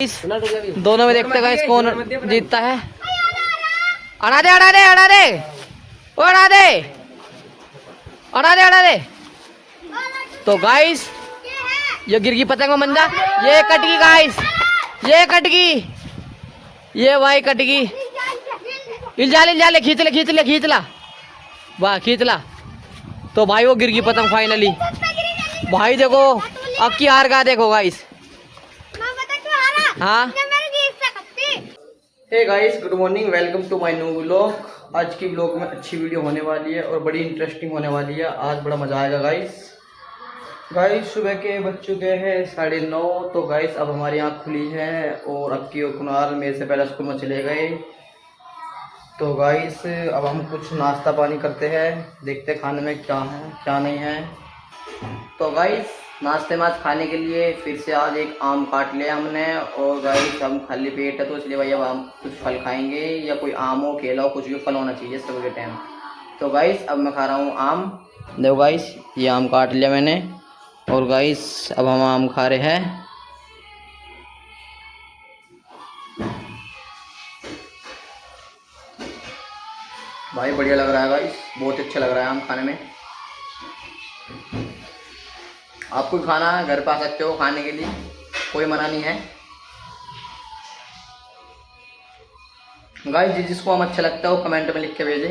दोनों में देखते हैं कौन जीतता है। अड़ा दे अड़ा दे अड़ा दे अड़ा दे अड़ा दे अड़ा दे। तो गाइस ये गिर गई पतंग में मंजा, ये कट गई गाइस, ये कट गई, ये भाई कट गई। इल जा खींच ला वाह खींच ला। तो भाई वो गिर गई पतंग फाइनली। भाई देखो अब की हार का देखो गाइस। हाँ hey guys good morning, welcome to my new vlog. आज की व्लॉग में अच्छी वीडियो होने वाली है और बड़ी इंटरेस्टिंग होने वाली है। आज बड़ा मजा आएगा गाइस सुबह के बज चुके हैं 9:30। तो गाइस अब हमारी आँख खुली है और अक्की और कुणाल मेरे से पहले स्कूल में चले गए। तो गाइस अब हम कुछ नाश्ता पानी करते हैं, देखते हैं खाने में क्या है क्या नहीं है। तो गाइस नाश्ते में खाने के लिए फिर से आज एक आम काट लिया हमने। और गाइस हम खाली पेट है तो इसलिए भाई अब हम कुछ फल खाएंगे, या कोई आम हो केला हो कुछ भी फल होना चाहिए सुबह के टाइम। तो गाइस अब मैं खा रहा हूँ आम। देखो गाइस ये आम काट लिया मैंने और गाइस अब हम आम खा रहे हैं। भाई बढ़िया लग रहा है गाइस, बहुत अच्छा लग रहा है आम खाने में। आपको खाना है घर पे आ सकते हो खाने के लिए, कोई मना नहीं है गाइस। जिसको आम अच्छा लगता है वो कमेंट में लिख के भेजे।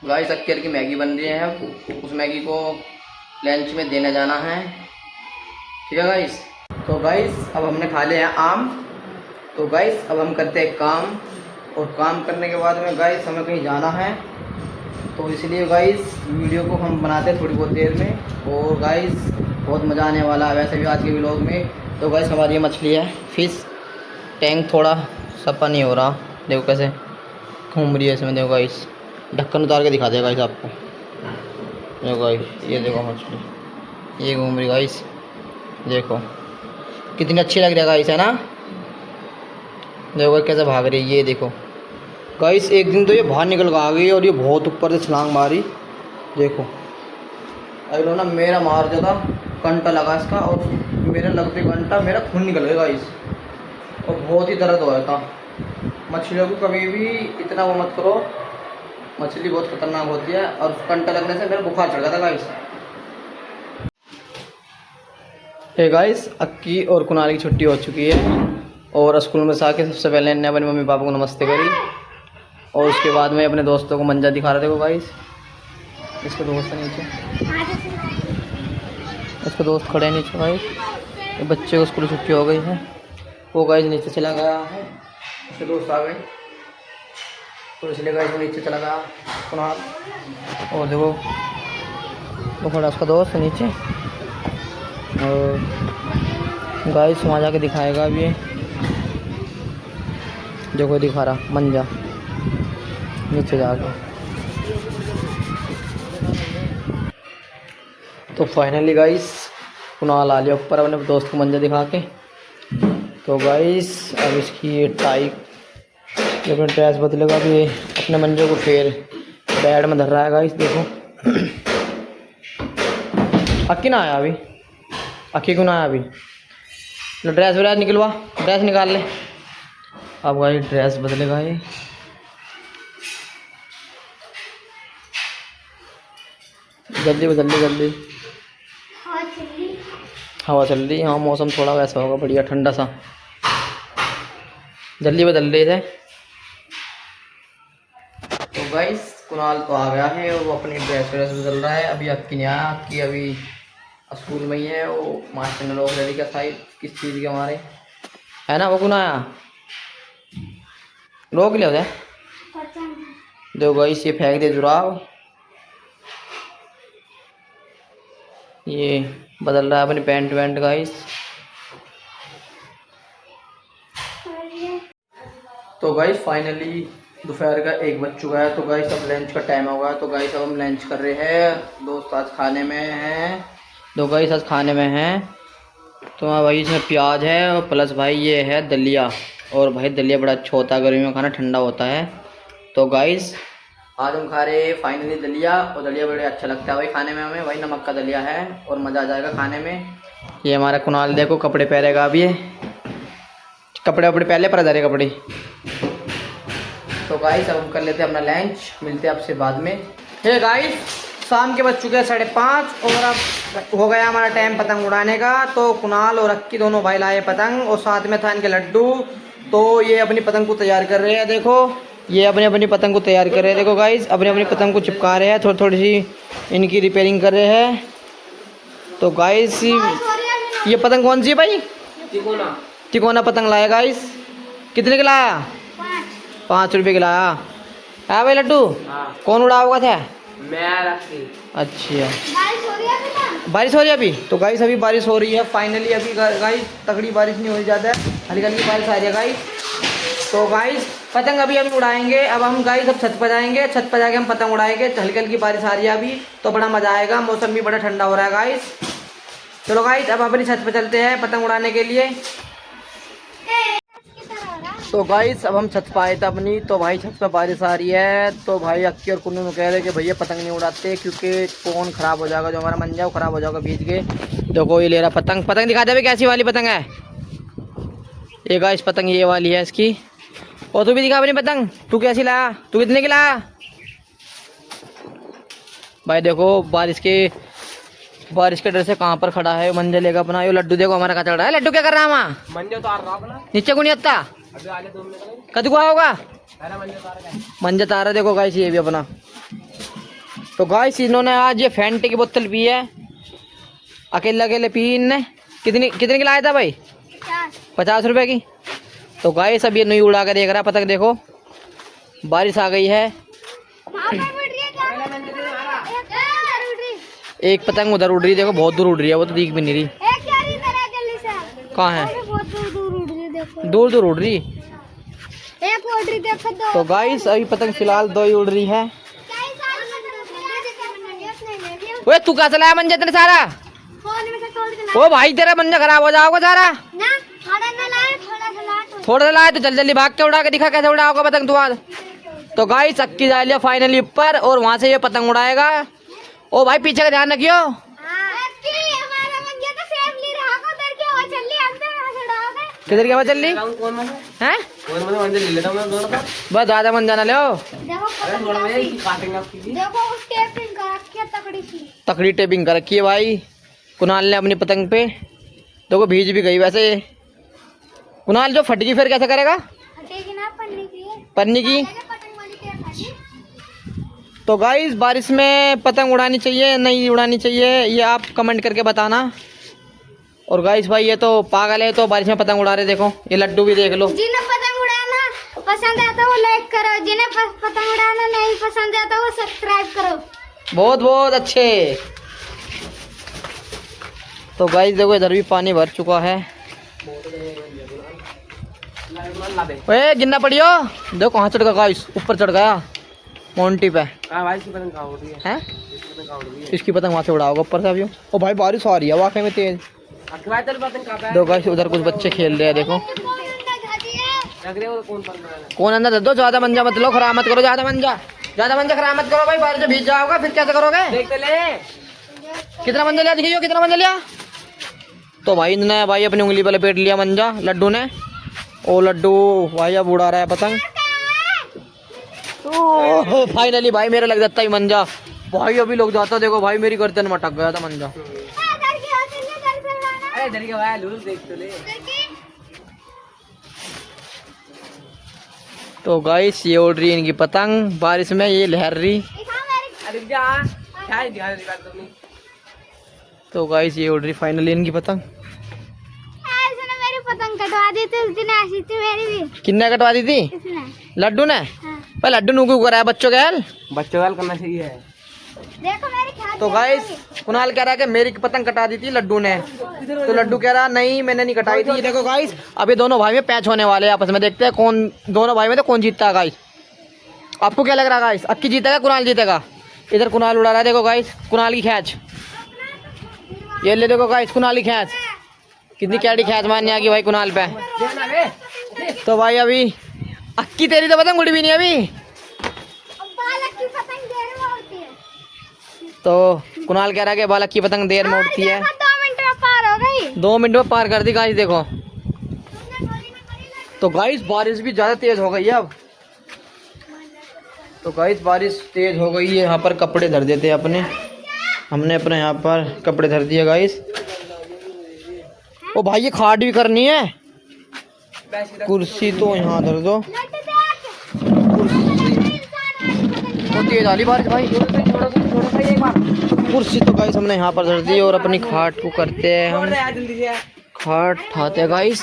गाइस अक्कर की मैगी बन रही है, उस मैगी को लंच में देने जाना है, ठीक है गाइस। तो गाइस अब हमने खा लिया है आम। तो गाइस अब हम करते हैं काम, और काम करने के बाद में गाइस हमें कहीं जाना है। तो इसलिए गाइस वीडियो को हम बनाते हैं थोड़ी बहुत देर में। और गाइस बहुत मज़ा आने वाला है वैसे भी आज के व्लॉग में। तो गाइस हमारी ये मछली है फिश टैंक, थोड़ा सफा नहीं हो रहा, देखो कैसे घूम रही है इसमें। देखो गाइस ढक्कन उतार के दिखा देगा गाइस आपको। देखो गाइस ये देखो मछली ये घूम रही गाइस, देखो कितनी अच्छी लग रही है गाइस, है ना। देखो कैसे भाग रही है, ये देखो गाइस। एक दिन तो ये बाहर निकल कर आ गई और ये बहुत ऊपर से छलांग मारी, देखो। अगलो ना मेरा मार दिया घंटा लगा इसका, और मेरे लगते घंटा मेरा खून निकल गया गाइस, और बहुत ही दर्द हो रहा था। मछलियों को कभी भी इतना वो मत करो, मछली बहुत खतरनाक होती है। और घंटा लगने से मेरा बुखार चढ़ गया था गाइस। हे गाइस अक्की और कुणाल की छुट्टी हो चुकी है, और स्कूल में से आके सबसे पहले इन्हें अपने मम्मी पापा को नमस्ते करी, और उसके बाद में अपने दोस्तों को मंजा दिखा रहे थे। गाइस इसके दोस्त है नीचे, इसके दोस्त खड़े हैं नीचे गाइस। ये बच्चे को स्कूल छुट्टी हो गई है, वो गाइस नीचे चला गया है, उसके दोस्त आ गए तो इसलिए गाइस वो नीचे चला गया कुणाल। और देखो वो खड़ा उसका दोस्त नीचे, और गाइस वहाँ जाके दिखाएगा अब ये, देखो दिखा रहा मंजा नीचे जाके। तो फाइनली गाइस कुणाल आ लिया ऊपर अपने दोस्त को मंजा दिखा के। तो गाइस अब इसकी ये टाई जब अपने ड्रेस बदलेगा भी अपने मंजे को फिर बेड में धर रहा है गाइस, देखो। अक्की ना आया अभी, अक्की क्यों ना आया अभी। ड्रेस व्रेस निकलवा, ड्रेस निकाल ले। अब गाइस ड्रेस बदलेगा ये, जल्दी बदल ली जल्दी। हवा चल रही, हाँ मौसम थोड़ा वैसा होगा बढ़िया ठंडा सा, जल्दी बदल रही है। तो गाइस कुणाल तो आ गया है और वो अपनी ड्रेस बदल रहा है। अभी अक्की नहीं आया, अक्की अभी स्कूल में ही है, वो मास्टर ने लोग रेडी का साइड किस चीज़ के हमारे है ना। वो कौन आया रोक लिया उसे। देखो गाइस ये फेंक दे जुराब, ये बदल रहा है अपनी पैंट वैंट गाइस। तो गाइस फाइनली दोपहर का 1 बज चुका है। तो गाइस अब लंच का टाइम होगा। तो गाइस अब हम लंच कर रहे हैं, दोस्त आज खाने में हैं। दो गाइस आज खाने में हैं तो भाई इसमें प्याज है और प्लस भाई ये है दलिया। और भाई दलिया बड़ा अच्छा होता है, गर्मी में खाना ठंडा होता है। तो गाइस आज हम खा रहे फाइनली दलिया, और दलिया बड़ा अच्छा लगता है भाई खाने में हमें। भाई नमक का दलिया है और मज़ा आ जाएगा खाने में। ये हमारा कुणाल देखो कपड़े पहनेगा अब, ये कपड़े वपड़े पहले पर धरे कपड़े। तो गाइस अब हम कर लेते हैं अपना लंच, मिलते हैं आपसे बाद में। हे गाइस शाम के बज चुके हैं 5:30 और अब हो गया हमारा टाइम पतंग उड़ाने का। तो कुणाल और अक्की दोनों भाई लाए पतंग और साथ में था इनके लड्डू। तो ये अपनी पतंग को तैयार कर रहे हैं, देखो ये अपनी पतंग को तैयार कर रहे हैं। देखो गाइस अपनी पतंग को चिपका रहे हैं, थोड़ी थोड़ी सी इनकी रिपेयरिंग कर रहे हैं। तो गाइस ये पतंग कौन सी है भाई? तिकोना पतंग लाया गाइस। कितने का लाया? 5 रुपये का लाया है भाई लड्डू। कौन उड़ा होगा था? मैं। अच्छा बारिश हो रही है अभी? तो गाइस अभी बारिश हो रही है फाइनली। अभी गाइस तगड़ी बारिश नहीं हो रही ज़्यादा, हल्की हल्की बारिश आ रही है गाइस। तो गाइस पतंग अभी हम उड़ाएंगे। अब हम गाइस अब छत पर जाएंगे, छत पर जाके हम पतंग उड़ाएंगे। हल्की हल्की बारिश आ रही है अभी, तो बड़ा मज़ा आएगा। मौसम भी बड़ा ठंडा हो रहा है गाइस। चलो गाइस अब अपनी छत पर चलते हैं पतंग उड़ाने के लिए। तो गाइस अब हम छत पर आए थे अपनी, तो भाई छत पर बारिश आ रही है। तो भाई अक्की और कुन्नू कह रहे कि भैया पतंग नहीं उड़ाते क्योंकि फोन ख़राब हो जाएगा, जो हमारा मंजा वो ख़राब हो जाएगा भीज के। देखो ये ले रहा पतंग। पतंग दिखा दे भाई कैसी वाली पतंग है ये गाइस। पतंग ये वाली है इसकी। और तू भी दिखा अपनी पतंग, तू कैसी लाया? तू कितने की लाया भाई? देखो बारिश के डर से कहाँ पर खड़ा है मंजा लेगा अपना। ये लड्डू देखो हमारा कहाँ चल रहा है। लड्डू क्या कर रहा है वहाँ? मंजा उतार रहा अपना नीचे को नहीं आता। कद को होगा मंजा तार रहा। देखो गाइस ये भी अपना। तो गाइस इन्होंने आज ये फैंटे की बोतल पी है, अकेले अकेले पी इनने। कितने की लाया था भाई? 50 रुपए की। तो गाइस अब ये नहीं उड़ा के देख रहा पतंग। देखो बारिश आ गई है। एक पतंग उधर उड़ रही, देखो बहुत दूर उड़ रही है, वो तो दिख भी नहीं रही। कहाँ है? दूर दूर उड़ रही। एक उड़ रही देखो दो। तो गाइस अभी पतंग फिलहाल 2 ही उड़ रही है। ओए तू कहाँ चलाया मंजा तेरे सारा? ओ भाई तेरा मंजा खराब हो जाओगा सारा। थोड़ा सा लाए तो जल्दी जल्दी भाग के उड़ा के दिखा कैसे उड़ा होगा पतंग तू आज। तो गाइस अक्की जा लिया फाइनली ऊपर और वहां से ये पतंग उड़ाएगा। ओ भाई पीछे का ध्यान रखियो। किधर की आवाज चल रही है? बस ज्यादा मन जाना ले। तकड़ी टेपिंग कर रखी है भाई कुणाल ने अपनी पतंग पे। देखो भीज भी गई वैसे। कुणाल जो फट गई फिर कैसे करेगा? पन्नी की। तो गाइस बारिश में पतंग उड़ानी चाहिए नहीं उड़ानी चाहिए ये आप कमेंट करके बताना। और गाइस भाई ये तो पागल है, तो बारिश में पतंग उड़ा रहे। देखो ये लड्डू भी देख लो। जिन्हें पतंग उड़ाना पसंद आता वो लाइक करो, जिन्हें पतंग उड़ाना नहीं पसंद आता वो सब्सक्राइब करो। बहुत बहुत अच्छे। तो गाइस देखो इधर भी पानी भर चुका है। ओए गिरना पड़ियो। देखो कहाँ चढ़ गया गाइस, ऊपर चढ़ गया मोंटी पे। है इसकी पतंग वहाँ से उड़ा होगा ऊपर से अभी। ओ भाई बारिश आ रही है वाकई में तेज। दो गाइस उधर कुछ बच्चे खेल रहे हैं देखो। कौन अंदर दो, ज्यादा मंजा मत लो, खराब मत करो। ज्यादा मंजा खराब मत करो भाई, बारिश में भीज जाओगा फिर कैसे करोगे? कितना मंजा लिया दिखाइयो, कितना मंजा लिया? तो भाई इन्होंने भाई अपनी उंगली पर लपेट लिया मंजा लड्डू ने। ओ लड्डू भाई अब उड़ा रहा है पतंग। तो फाइनली भाई मेरा लग जाता है मंजा भाई। अभी लोग जाता देखो भाई मेरी गर्दन में अटक गया था मंजा। तो गाइस ये उड़ रही है इनकी पतंग बारिश में, ये लहर रही। तो गाइस ये उड़ रही फाइनली इनकी पतंग। मेरी पतंग कटवा दी थी उस दिन, ऐसी थी मेरी भी। किन्ने कटवा दी थी? लड्डू ने। हाँ। लड्डू नु क्यों कराया बच्चों का करना चाहिए। देखो मेरी। तो गाइस कुणाल कह रहा है कि मेरी पतंग कटा दी थी लड्डू ने, तो लड्डू कह रहा नहीं मैंने नहीं कटाई थी। ये देखो गाइस अभी दोनों भाई में पैच होने वाले हैं आपस में, देखते हैं कौन दोनों भाई में तो कौन जीतता है गाइस। आपको क्या लग रहा है गाइस, अक्की जीतेगा कुणाल जीतेगा? इधर कुणाल उड़ा रहा है देखो गाइस, कुणाल की खैच। ये ले देखो गाइस कुणाल की खैच, कितनी कैडी खैच मारने आ गई भाई कुणाल पे। तो भाई अभी अक्की तेरी तो पतंग उड़ी भी नहीं अभी। तो कुणाल कह रहा है कि बालक की पतंग देर में उड़ती है। 2 मिनट में पार हो गई। 2 मिनट में पार कर दी गाइस देखो। तो गाइस बारिश भी ज़्यादा तेज़ हो गई है अब। तो गाइस बारिश तेज़ हो गई है। यहाँ पर कपड़े धर देते हैं अपने। हमने अपने यहाँ पर कपड़े धर दिए गाइस। ओ भाई ये खाट भी करनी है। कुर्सी तो यहाँ धर दो। तो तेज आली बारिश भाई। कुर्सी तो गाइस हमने यहाँ पर धर दी और अपनी खाट को करते हैं हम। खाट उठाते हैं गाइस।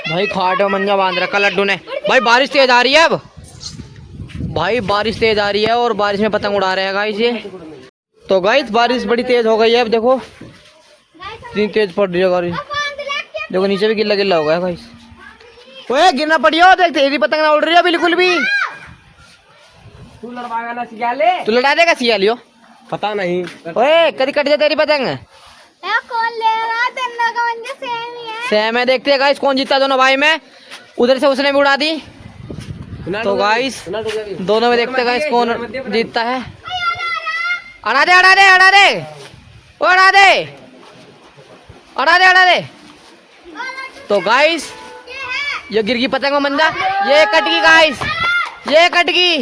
भाई खाट में मंजा बांध रखा लड्डू ने। भाई बारिश तेज आ रही है अब। भाई बारिश तेज आ रही है और बारिश में पतंग उड़ा रहे हैं गाइस ये। तो गाइस बारिश बड़ी तेज हो गई है अब देखो। इतनी तेज पड़ रही है गाइस। देखो नीचे भी गिल्ला गिल्ला हो गया गाइस। ओए गिरना पड़ियो देख तेरी पतंग ना उड़ रही है बिल्कुल भी। तू लड़वाएगा ना सियाले? तू लड़ा देगा सियालियो? पता नहीं। ओए कभी कट जाए तेरी पतंग। कौन ले रहा? तेरा का मंजा सेम ही है। सेम है। देखते हैं गाइस कौन जीतता दोनों भाई में। उधर से उसने भी उड़ा दी। तो गाइस दोनों में देखते हैं गाइस कौन जीतता है। अड़ा दे अड़ा दे अड़ा दे अड़ा दे अड़ा दे अड़ा दे। तो गाइस ये गिर गई पतंग में मंजा। ये कट गई गाइस। ये कट गई।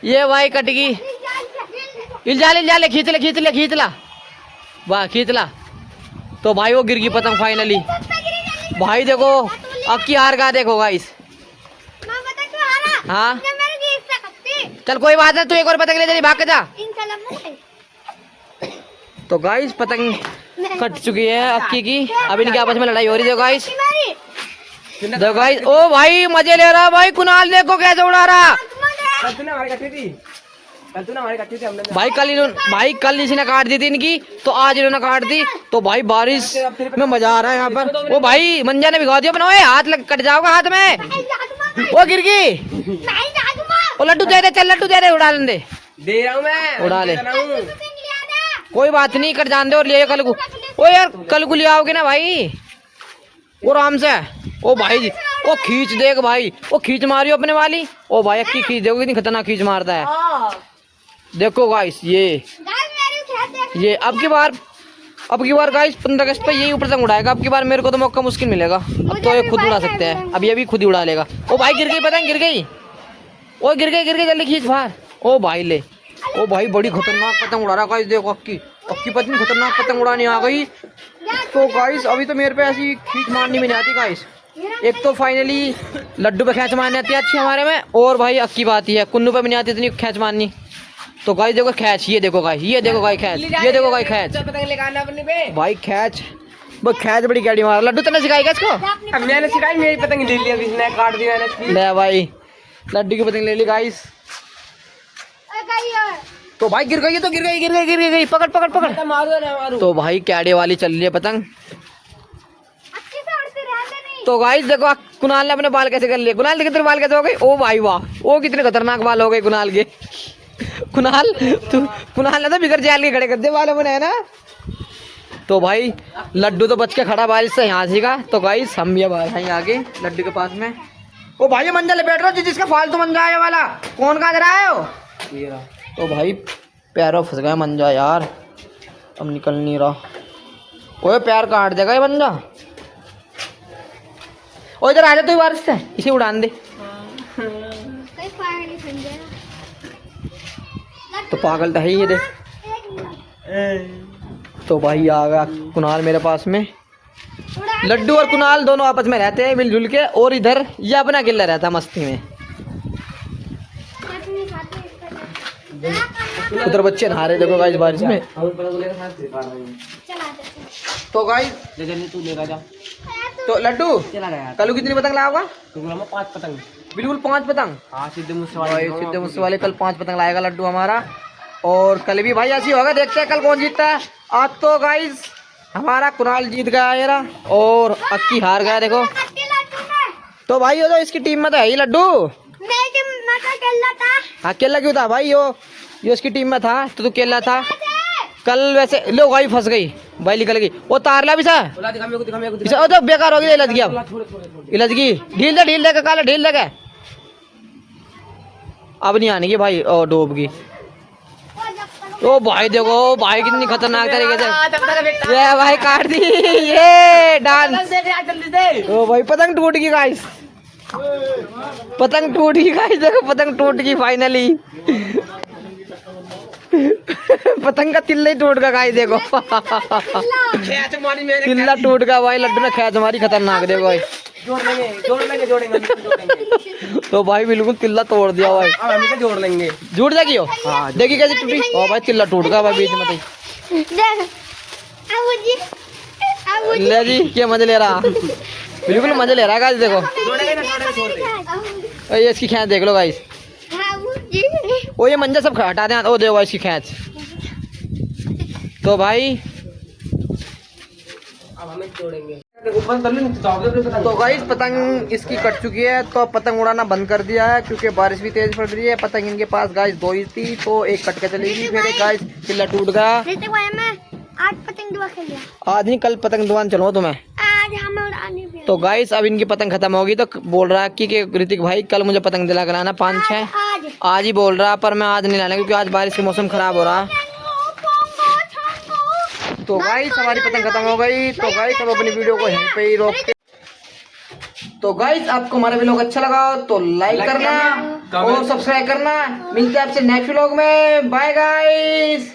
ये भाई कट गई। इल जाले खींच ला वाह खींच ला। तो भाई वो गिर गई पतंग फाइनली। भाई देखो अब की हार का देखो गाइस। हाँ चल कोई बात नहीं तू एक और पतंग ले जा भाग के जा। तो गाइस पतंग कट चुकी है अक्की की। अब इनके आपस में लड़ाई हो रही है गाइस। देखो गाइस ओ भाई मजे ले रहा भाई। कुणाल देखो कैसे उड़ा रहा। भाई कल इसी ने काट दी थी इनकी तो आज इन्होंने काट दी। तो भाई बारिश में मजा आ रहा है यहाँ पर। ओ भाई मंजा ने भिगा दिया अपना। हाथ लग कट जाओगा हाथ में। वो गिर गई। ओ लड्डू दे दे चल लड्डू दे दे उड़ा दे रहा हूँ मैं। उड़ा ले कोई बात नहीं कट जान दे और ले कल को। ओ यार कल को ले आओगे ना भाई वो आराम से। ओ भाई ओ खींच देख भाई। ओ खींच मारियो अपने वाली। ओ भाई अक्की खींच देखो कितनी खतरनाक खींच मारता है। देखो गाइस ये अब की बार गाइस 15 अगस्त पे यही ऊपर तक उड़ाएगा। अब की बार मेरे को तो मौका मुश्किल मिलेगा। अब तो ये खुद उड़ा सकते हैं। अब ये भी खुद ही उड़ा लेगा। ओ भाई गिर गई पतंग गिर गई। ओ गिर गई जल्दी खींच बाहर। ओ भाई ले। ओ भाई बड़ी खतरनाक पतंग उड़ा रहा गाइस। देखो अक्की पत्नी खतरनाक पतंग उड़ाने आ गई। तो गाइस अभी तो मेरे पे ऐसी खींच मारनी में नहीं आती गाइस। एक तो फाइनली लड्डू पे खींच मारनी आती है अच्छी हमारे में। और भाई अक्की बात ही है कुन्नू पे भी नहीं आती इतनी खींच मारनी। तो गाइस देखो खैच ये देखो गाइस खैच ये देखो गाइस खैच भाई खैच वो खैच बड़ी कैडी मार। लड्डू तूने सिखाई क्या इसको? मैंने सिखाई मेरी पतंग ले लिया इसने काट दिया मैंने। ले भाई लड्डू की पतंग ले ली गाइस। तो भाई गिर गई तो गिर गई पकड़ मारो। तो भाई कैडे वाली चल रही है पतंग। तो गाइस देखो कुणाल ने अपने बाल कैसे कर लिए। कुणाल देखिए तेरे बाल कैसे हो गए। ओ भाई वाह ओ कितने खतरनाक बाल हो गए कुणाल के। कुणाल ने तो बिगड़ जाल के खड़े कर दिए बालों में है ना। तो भाई लड्डू तो बच के खड़ा बारिश से यहाँ से का। तो गाइस हम ये भाई आगे लड्डू के पास में। ओ भाई ये मंजा ले बैठ रहा हो जिसका फालतू मंजा आया वाला कौन कहा रहा है वो। तो भाई पैरों फंस गया मंजा यार अब निकल नहीं रहा। ओए पैर काट देगा ये मंजा। ओ इधर आ जा तू बारिश से इसे उड़ान दे। तो पागल तो है ही ये देख। तो भाई आ गया कुणाल मेरे पास में। लड्डू और कुणाल दोनों आपस में रहते हैं मिलजुल के। और इधर ये अपना अकेला रहता है मस्ती में। उधर बच्चे नहा रहे देखो गाइस बारिश में। तो गाइस तू लेगा जा। तो लड्डू कल कितनी पतंग लाओगा? 5 पतंग बिल्कुल 5 पतंग। हाँ सीधे मुझसे वाले कल 5 पतंग लाएगा लड्डू हमारा। और कल भी भाई ऐसी होगा देखते हैं कल कौन जीतता है। आज तो गाइस हमारा कुणाल जीत गया यार और अक्की हार गया देखो। तो भाई ये तो इसकी टीम में तो है ही लड्डू। हाँ केला क्यों था भाई यो इसकी टीम में था तो तू केला था कल। वैसे लो भाई फंस गई भाई निकल गई। वो तारला भी सा तो बेकार हो गई इलज गया इलज की ढील दे काला ढील दे। अब नहीं आने की भाई डूब गई। ओ भाई देखो भाई कितनी खतरनाक तरीके से ये भाई काट दी ये डांस। ओ भाई पतंग टूट गई गाइस, पतंग टूट गई गाइस, देखो पतंग टूट गई फाइनली। पतंग का तिल्ला ही टूट गया गाइस, देखो तिल्ला टूट गया भाई, लड्डू ने खैच मारी खतरनाक, देखो भाई जोड़ेंगे। तो भाई बिल्कुल तिल्ला तोड़ दिया भाई, हम इसे जोड़ लेंगे, जुड़ जाएगी हो। हाँ देखिए कैसे टूटी। ओ भाई तिल्ला टूट गया भाई बीच में। ले जी क्या मजे ले रहा, बिल्कुल मजे ले रहा है गाइस, देखो ये इसकी खैच देख लो गाइस। ओ ये मंजा सब हटा दें। ओ देखो इसकी खैच। तो भाई अब हमें छोड़ेंगे। तो गाइस पतंग इसकी कट चुकी है, तो पतंग उड़ाना बंद कर दिया है क्योंकि बारिश भी तेज पड़ रही है। पतंग इनके पास गाइस 2 ही थी, तो एक कट के चली गई, फिर एक गाइस तिल्ला टूट गया। आज पतंग दुआ खेल लिया, आज नहीं कल पतंग दुआन चलो तुम्हें। आज हम उड़ाने भी। तो गाइस अब इनकी पतंग खत्म होगी, तो बोल रहा है कि ऋतिक भाई कल मुझे पतंग दिला कर लाना 5-6। आज ही बोल रहा, पर मैं आज नहीं लाना क्योंकि आज बारिश के मौसम खराब हो रहा। तो गाइस हमारी पतंग खत्म हो गई। तो गाइस अब अपनी वीडियो को यहीं पे ही रोकते। तो गाइस आपको हमारा व्लॉग अच्छा लगा तो लाइक करना और सब्सक्राइब करना। मिलते हैं आपसे नेक्स्ट व्लॉग में। Bye guys.